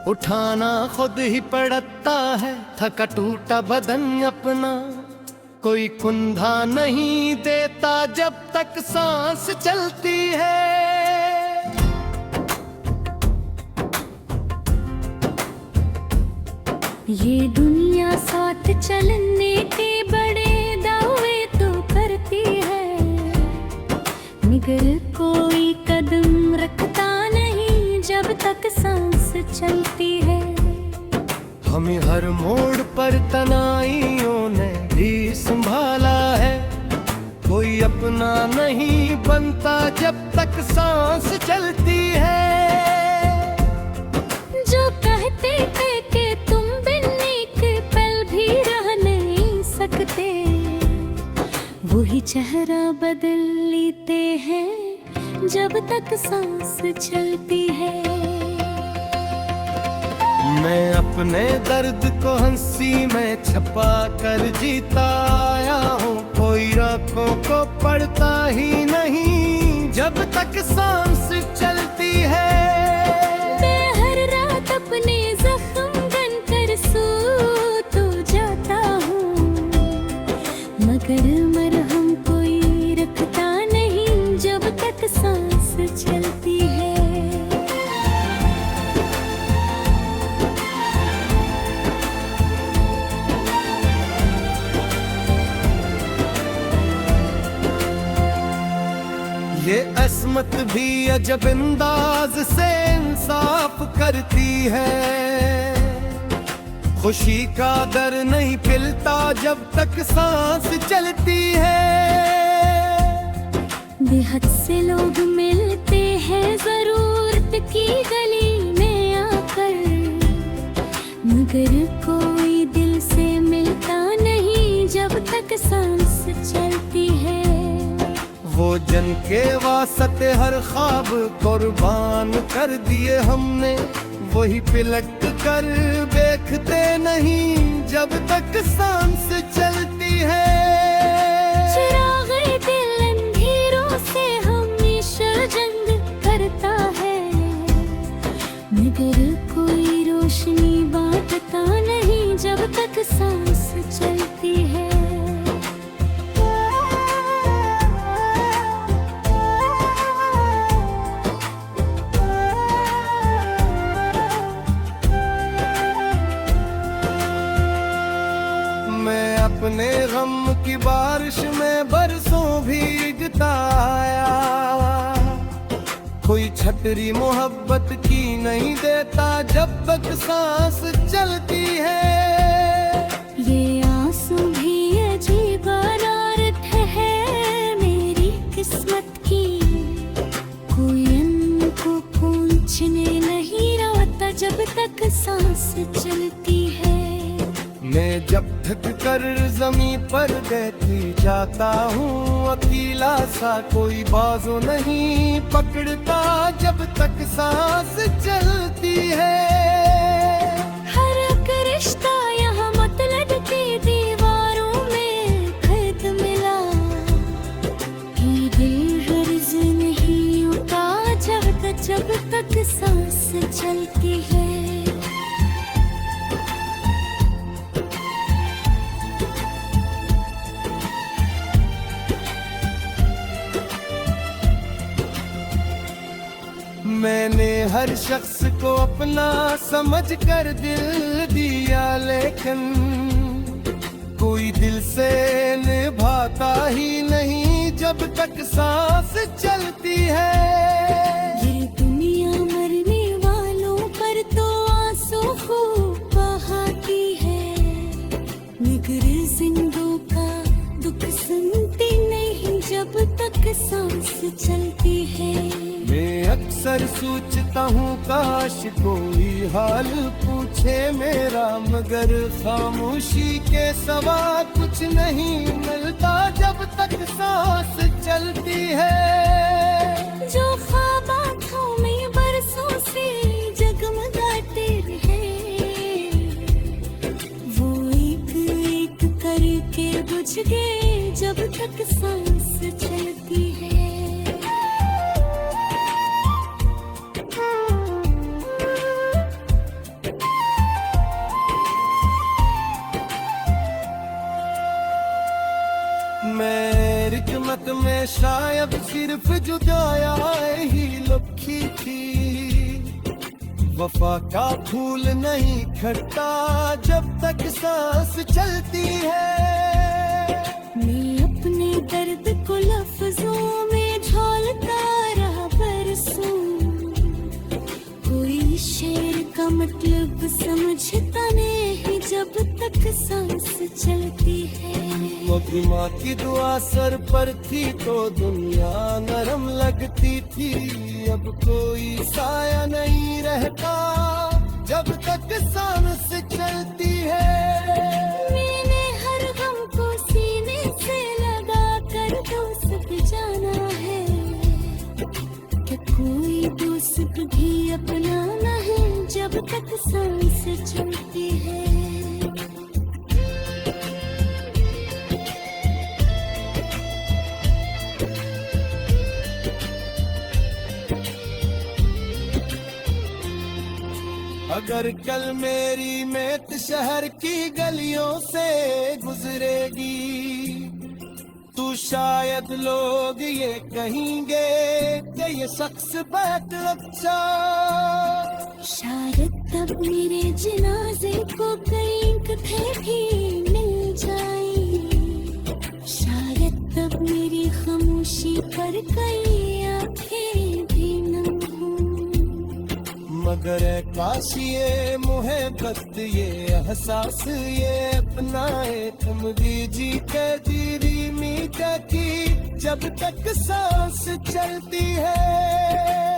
उठाना खुद ही पड़ता है, थका टूटा बदन अपना कोई कुंधा नहीं देता जब तक सांस चलती है। ये दुनिया साथ चलने के बड़े दावे तो करती है, मगर कोई कदम रखता नहीं जब तक सांस चलती है। हमें हर मोड़ पर तनाइयों ने भी संभाला है, कोई अपना नहीं बनता जब तक सांस चलती है। जो कहते थे कि तुम बिन एक पल भी रह नहीं सकते, वही चेहरा बदल लेते हैं जब तक सांस चलती है। मैं अपने दर्द को हंसी में छुपा कर जीता आया हूँ, कोई आँखों को पड़ता ही नहीं जब तक सांस चलती है। मैं हर रात अपने जख्म गनकर सो तो जाता हूँ, मगर मरहम कोई रखता नहीं जब तक सांस चलती है। ये अस्मत भी अजब अंदाज से इंसाफ करती है, खुशी का दर नहीं पिलता जब तक सांस चलती है। बेहद से लोग मिलते हैं जरूरत की गली में आकर, मगर कोई दिल से मिलता नहीं जब तक सांस चलती है। वो जन के वास्ते हर ख्वाब कुर्बान कर दिए हमने, वही पिलट कर देखते नहीं जब तक सांस चलती है। चिरागे दिल अंधेरों से हमेशा जंग करता है, मगर कोई रोशनी बांटता नहीं जब तक सांस चलती है। अपने गम की बारिश में बरसों भीगता आया, कोई छतरी मोहब्बत की नहीं देता जब तक सांस चलती है। ये आंसू भी अजीब अनारत है मेरी किस्मत की, कोई इनको पूछने नहीं रहता जब तक सांस चलती है। मैं जब थक कर जमीन पर बैठी जाता हूँ, अकेला सा कोई बाजू नहीं पकड़ता जब तक सांस चलती है। हर एक रिश्ता यहाँ मतलब की दीवारों में खैद मिला, ये दिल हर्ज नहीं होता जब तक सांस चलती है। मैंने हर शख्स को अपना समझ कर दिल दिया, लेकिन कोई दिल से निभाता ही नहीं जब तक सांस चलती है। ये दुनिया मरने वालों पर तो आंसू खूब बहाती है, मगर जिंदों का दुख सुनती नहीं जब तक सांस चलती है। मैं अक्सर सोचता हूँ काश कोई हाल पूछे मेरा, मगर खामोशी के सिवा कुछ नहीं मिलता जब तक सांस चलती है। जो ख्वाब आँखों में बरसों से जगमगाते रहे, वो एक एक करके बुझ गए जब तक सांस चलती है। सिर्फ जुदाया ही लुखी थी। वफा का फूल नहीं खटता जब तक सांस चलती है। मैं अपने दर्द को लफ्जों में झोलता रहा बरसों, कोई शेर का मतलब समझता नहीं जब तक सांस चलती है। मोटी माँ की दुआ सर पर थी तो दुनिया नरम लगती थी। अब कोई साया नहीं रहता जब तक सांस चलती है। मैंने हर गम को सीने से लगा कर दोस्त जाना है, कि कोई दोस्त भी अपना न है जब तक सांस चलती है। अगर कल मेरी मेत शहर की गलियों से गुजरेगी तो शायद लोग ये कहेंगे कि ये शख्स बहुत अच्छा। शायद तब मेरे जनाजे को कई कथे भी मिल जाए, शायद तब मेरी खामोशी पर कई आंखें भी नम हों। मगर ए काश ये मुहब्बत ये एहसास ये अपनाए तुम जी के दीदी मीठा की जब तक सांस चलती है।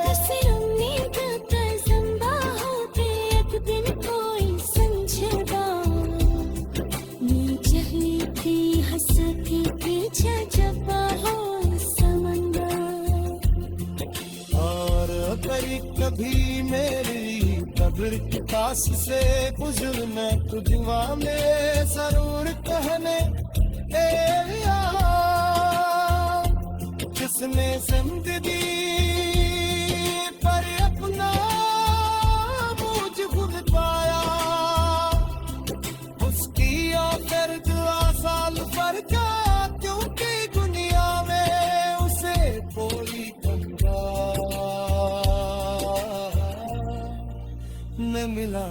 किसी उम्मीद का ज़ंबा होते एक दिन कोई समझेगा। मैं चाहती थी हंसती पीछे जब हो समंदर, और कभी मेरी कब्र के पास से गुजरना तो दुआ में जरूर कहने ए यार, जिसने जिंदगी पर अपना मुझ खुद पाया, उसकी आखिर दुआ साल भर का, क्योंकि दुनिया में उसे कोई बंदा न मिला।